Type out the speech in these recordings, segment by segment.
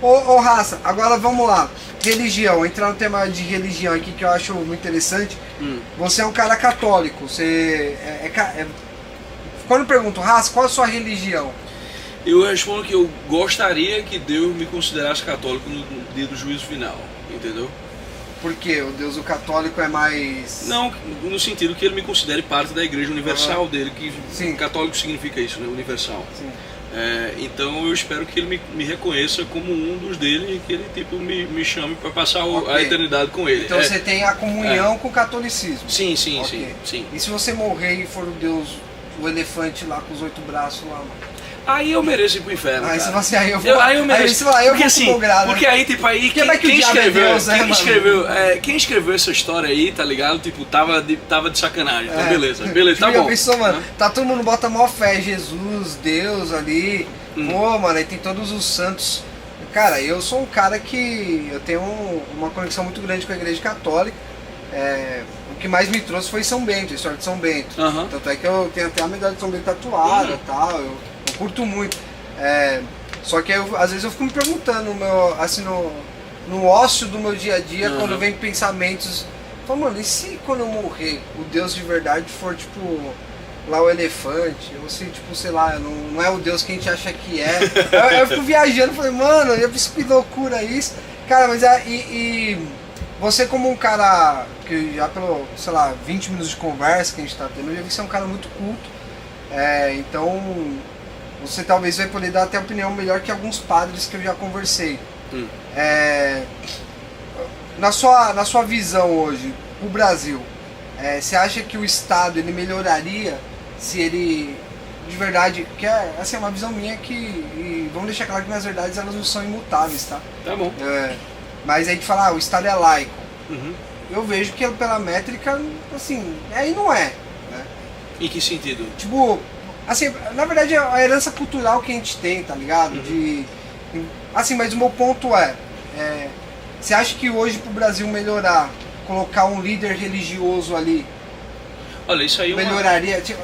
Ô Raça, agora vamos lá. Religião, entrar no tema de religião aqui que eu acho muito interessante. Você é um cara católico, você quando eu pergunto, Raça, qual é a sua religião? Eu respondo que eu gostaria que Deus me considerasse católico no dia do juízo final, entendeu? Por quê? O Deus católico é mais... Não, no sentido que ele me considere parte da igreja universal dele, que Sim. católico significa isso, né? Universal. Sim. Então eu espero que ele me reconheça como um dos dele e que ele tipo, me chame para passar a eternidade com ele. Então você tem a comunhão com o catolicismo. Sim. E se você morrer e for o Deus, o elefante lá com os 8 braços lá, mano? Aí eu mereço ir pro inferno. Aí cara. você fala assim, aí eu vou. Aí eu mereço. Porque assim, grado, porque aí, tipo, aí quem escreveu essa história aí, tá ligado? Tipo, tava de sacanagem. Então, beleza, tá bom. Pensou, mano, tá todo mundo bota maior fé, Jesus, Deus ali. Pô, mano, aí tem todos os santos. Cara, eu sou um cara que eu tenho uma conexão muito grande com a igreja católica. O que mais me trouxe foi São Bento, a história de São Bento. Tanto é que eu tenho até a medalha de São Bento tatuada e tal. Eu curto muito. Só que às vezes eu fico me perguntando assim, no ócio do meu dia a dia, quando vem pensamentos. Falo, mano, e se quando eu morrer, o Deus de verdade for tipo lá o elefante? Ou se, tipo, sei lá, não é o Deus que a gente acha que é. eu fico viajando, falei, mano, eu penso que loucura isso. Cara, mas você como um cara que já pelo, sei lá, 20 minutos de conversa que a gente tá tendo, eu já vi que você é um cara muito culto. Então você talvez vai poder dar até opinião melhor que alguns padres que eu já conversei. Na sua visão hoje, o Brasil, você acha que o Estado ele melhoraria se ele, de verdade, que é assim, uma visão minha e vamos deixar claro que nas verdades elas não são imutáveis, tá? Tá bom. Mas aí de falar, o Estado é laico. Eu vejo que pela métrica, assim, aí não é. Né? Em que sentido? Tipo, assim, na verdade é a herança cultural que a gente tem, tá ligado? Assim, mas o meu ponto você acha que hoje pro Brasil melhorar, colocar um líder religioso ali, olha, isso aí melhoraria? Tipo,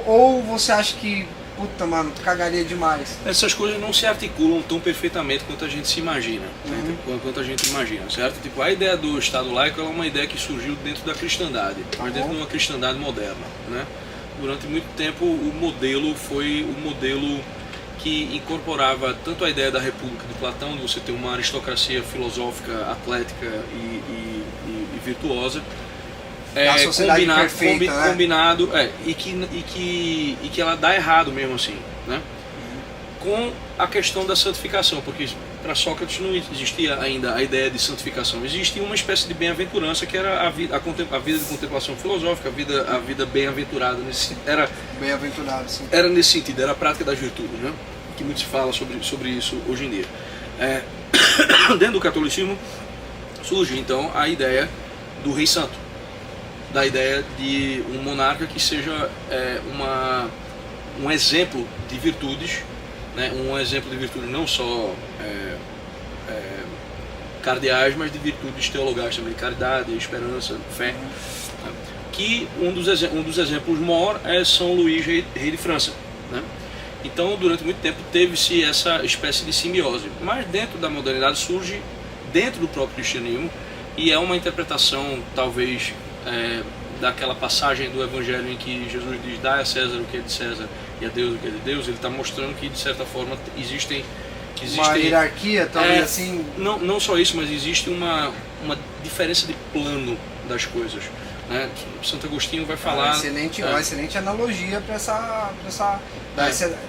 ou você acha que, puta, mano, cagaria demais? Essas coisas não se articulam tão perfeitamente quanto a gente se imagina, né? Quanto a gente imagina, certo? Tipo, a ideia do Estado laico é uma ideia que surgiu dentro da cristandade, mas dentro de uma cristandade moderna, né? Durante muito tempo o modelo foi o modelo que incorporava tanto a ideia da República de Platão, de você ter uma aristocracia filosófica, atlética e virtuosa, a sociedade perfeita, combinado, e que ela dá errado mesmo assim, né? Com a questão da santificação, porque para Sócrates não existia ainda a ideia de santificação, existia uma espécie de bem-aventurança que era a vida de contemplação filosófica, a vida bem-aventurada, bem-aventurado, sim. Era nesse sentido, era a prática das virtudes, né? Que muito se fala sobre isso hoje em dia. Dentro do catolicismo surge então a ideia do rei santo, da ideia de um monarca que seja um exemplo de virtudes, né? Um exemplo de virtudes não só cardeais, mas de virtudes teologais também, caridade, esperança, fé. Que um dos exemplos maior é São Luís, rei de França, né? Então, durante muito tempo teve-se essa espécie de simbiose, mas dentro da modernidade surge, dentro do próprio cristianismo, e é uma interpretação, talvez, daquela passagem do Evangelho em que Jesus diz: dai a César o que é de César e a Deus o que é de Deus. Ele está mostrando que, de certa forma, existe uma hierarquia, talvez assim. Não só isso, mas existe uma diferença de plano das coisas, né? Santo Agostinho vai falar. Uma excelente analogia para essa.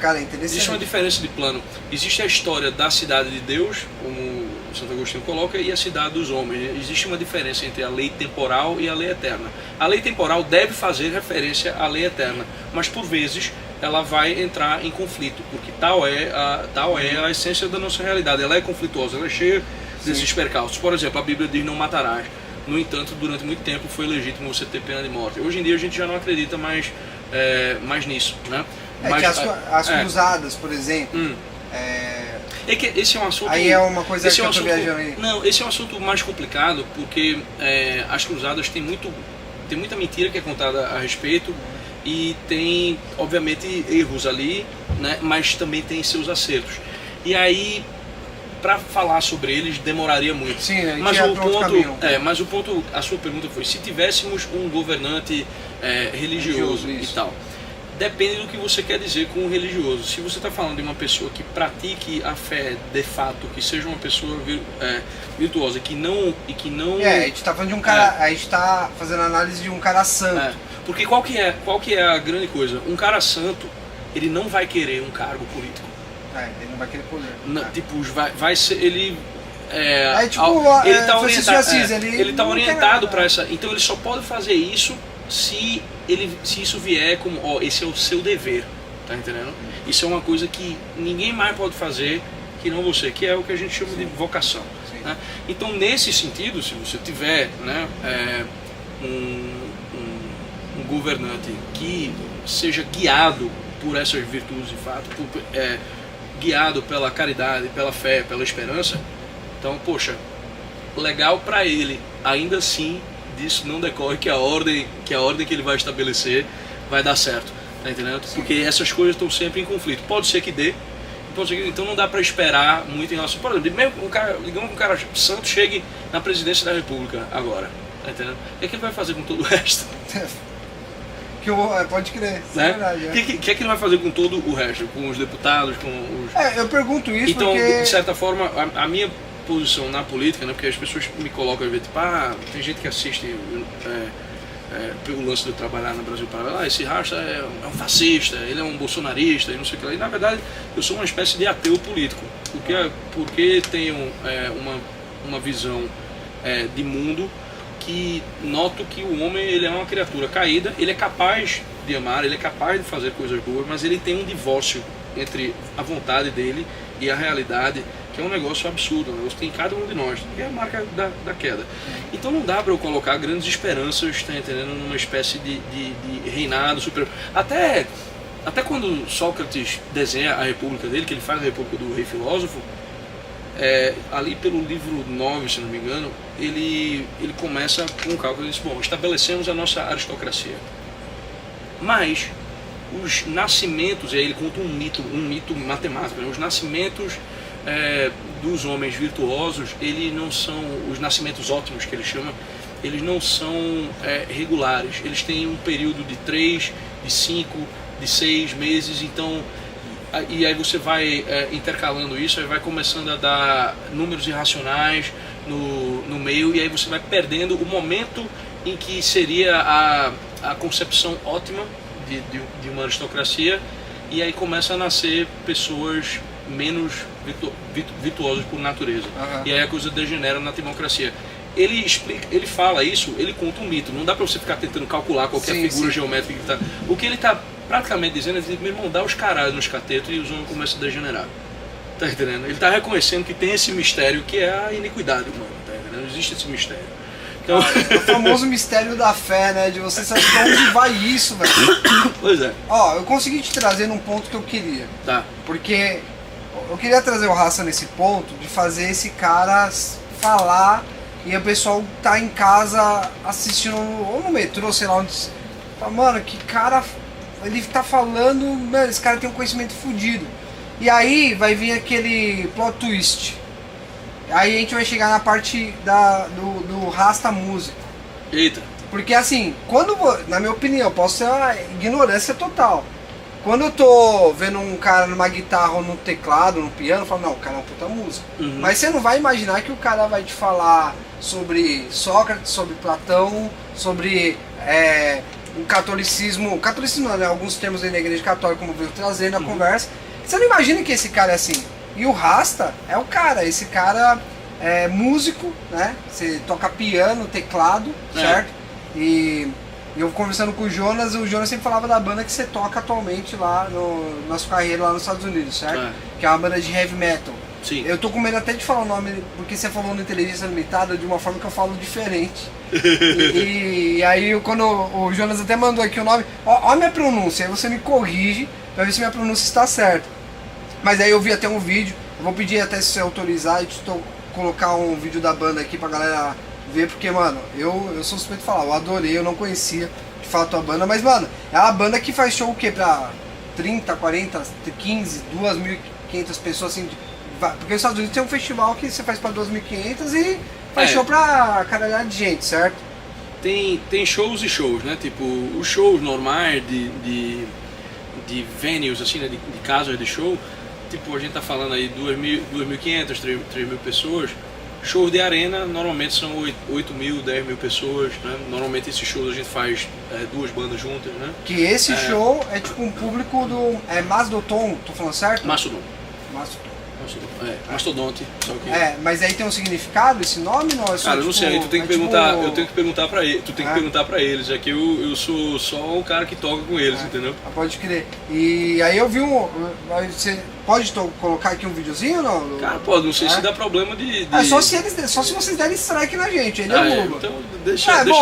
Cara, é interessante. Existe uma diferença de plano. Existe a história da cidade de Deus, como Santo Agostinho coloca, e a cidade dos homens. Existe uma diferença entre a lei temporal e a lei eterna. A lei temporal deve fazer referência à lei eterna, mas por vezes ela vai entrar em conflito, porque tal é a essência da nossa realidade. Ela é conflituosa, ela é cheia desses percalços. Por exemplo, a Bíblia diz: não matarás. No entanto, durante muito tempo foi legítimo você ter pena de morte. Hoje em dia a gente já não acredita mais nisso, né? Mas, que as cruzadas, por exemplo. Esse é um assunto. Aí é uma coisa que eu tô viajando aí. Não, esse é um assunto mais complicado, porque as cruzadas tem muita mentira que é contada a respeito, e tem, obviamente, erros ali, né? Mas também tem seus acertos. E aí para falar sobre eles demoraria muito. Sim, a gente mas ia o pra outro ponto, caminho. mas o ponto, a sua pergunta foi, se tivéssemos um governante religioso e isso. tal. Depende do que você quer dizer com o religioso. Se você está falando de uma pessoa que pratique a fé de fato, que seja uma pessoa virtuosa, que não... a gente tá falando de um cara, a gente tá fazendo análise de um cara santo. Porque qual que é a grande coisa? Um cara santo, ele não vai querer um cargo político. Ele não vai querer poder. Não, tipo, vai ser... Ele... ele tá orientado, ele tá orientado para essa... Então ele só pode fazer isso se isso vier como, esse é o seu dever, tá entendendo? Isso é uma coisa que ninguém mais pode fazer que não você, que é o que a gente chama de vocação. Né? Então, nesse sentido, se você tiver, né, um governante que seja guiado por essas virtudes de fato, guiado pela caridade, pela fé, pela esperança, então, poxa, legal para ele, ainda assim, disso não decorre que a ordem que ele vai estabelecer vai dar certo, tá entendendo? Porque essas coisas estão sempre em conflito. Pode ser que dê, então não dá para esperar muito em relação. Por exemplo, digamos que um cara santo chegue na presidência da República agora, tá entendendo? O que é que ele vai fazer com todo o resto? Pode crer, né? É verdade. O que é que ele vai fazer com todo o resto? Com os deputados, com os... eu pergunto isso então, porque... de certa forma, a minha posição na política, né, porque as pessoas me colocam a ver, tipo, tem gente que assiste pelo lance de eu trabalhar no Brasil Paralelo, esse Rasta é um fascista, ele é um bolsonarista e não sei o que lá. E na verdade eu sou uma espécie de ateu político, porque tenho uma visão de mundo que noto que o homem ele é uma criatura caída, ele é capaz de amar, ele é capaz de fazer coisas boas, mas ele tem um divórcio entre a vontade dele e a realidade, que é um negócio absurdo, um negócio que tem em cada um de nós, que é a marca da queda. Então não dá para eu colocar grandes esperanças, tá entendendo, numa espécie de reinado superior. Até quando Sócrates desenha a república dele, que ele faz a república do rei filósofo, ali pelo livro 9, se não me engano, ele começa com um cálculo, ele diz, bom, estabelecemos a nossa aristocracia, mas os nascimentos, e aí ele conta um mito matemático, né? Os nascimentos dos homens virtuosos, eles não são, os nascimentos ótimos que ele chama, eles não são regulares, eles têm um período de 3, de 5, de 6 meses, então, e aí você vai intercalando isso, aí vai começando a dar números irracionais no meio, e aí você vai perdendo o momento em que seria a concepção ótima de uma aristocracia, e aí começa a nascer pessoas menos virtuosas por natureza. E aí a coisa degenera na democracia. Ele fala isso, ele conta um mito. Não dá pra você ficar tentando calcular qualquer figura geométrica que tá. O que ele tá praticamente dizendo é que, meu irmão, dá os caralhos nos catetos e os homens começam a degenerar. Tá entendendo? Ele tá reconhecendo que tem esse mistério que é a iniquidade humana, tá entendendo? Existe esse mistério. Então... o famoso mistério da fé, né? De você saber de onde vai isso, velho. Pois é. Eu consegui te trazer num ponto que eu queria. Tá. Porque eu queria trazer o Raça nesse ponto de fazer esse cara falar e o pessoal tá em casa assistindo, ou no metrô, sei lá onde. Fala, mano, que cara. Ele tá falando, mano, esse cara tem um conhecimento fodido. E aí vai vir aquele plot twist. Aí a gente vai chegar na parte do Rasta músico. Eita. Porque assim, na minha opinião, posso ser uma ignorância total. Quando eu tô vendo um cara numa guitarra ou no teclado, no piano, eu falo, não, o cara é uma puta música. Mas você não vai imaginar que o cara vai te falar sobre Sócrates, sobre Platão, sobre o catolicismo não, né? Alguns termos da igreja católica, como eu venho trazendo na conversa. Você não imagina que esse cara é assim. E o Rasta é o cara, esse cara é músico, né? Você toca piano, teclado, certo? E eu conversando com o Jonas sempre falava da banda que você toca atualmente lá na sua carreira lá nos Estados Unidos, certo? Que é uma banda de heavy metal. Sim. Eu tô com medo até de falar o nome, porque você falou no Inteligência Limitada de uma forma que eu falo diferente. e aí quando o Jonas até mandou aqui o nome, ó a minha pronúncia, aí você me corrige pra ver se minha pronúncia está certa. Mas aí eu vi até um vídeo, eu vou pedir até se você autorizar e colocar um vídeo da banda aqui pra galera ver, porque, mano, eu sou suspeito de falar, eu adorei, eu não conhecia de fato a banda, mas, mano, é uma banda que faz show o quê? Pra 30, 40, 15, 2.500 pessoas, assim, Porque os Estados Unidos tem um festival que você faz pra 2.500 e faz É. show pra caralhada de gente, certo? Tem shows e shows, né? Tipo, os shows normais de venues, assim, né? De casas de show, tipo, a gente tá falando aí 2.500, 3.000 pessoas. Shows de arena normalmente são 8.000, 10.000 pessoas, né? Normalmente esses shows a gente faz 2 bandas juntas, né? Que esse show é tipo um público do... É Mastodon, tô falando certo? Mastodon. Mastodon. Mastodonte, só que... Mas aí tem um significado esse nome, não? É só, Cara, eu não tipo, sei, aí tu tem que é perguntar, tipo- eu tenho que perguntar pra ele, tu tem que perguntar pra eles, é que eu sou só um cara que toca com eles, entendeu? Pode crer. E aí eu vi você pode colocar aqui um videozinho ou não? Cara, pode, não sei se dá problema de... Só se vocês derem strike na gente, aí Ah, derruba. então deixa bom,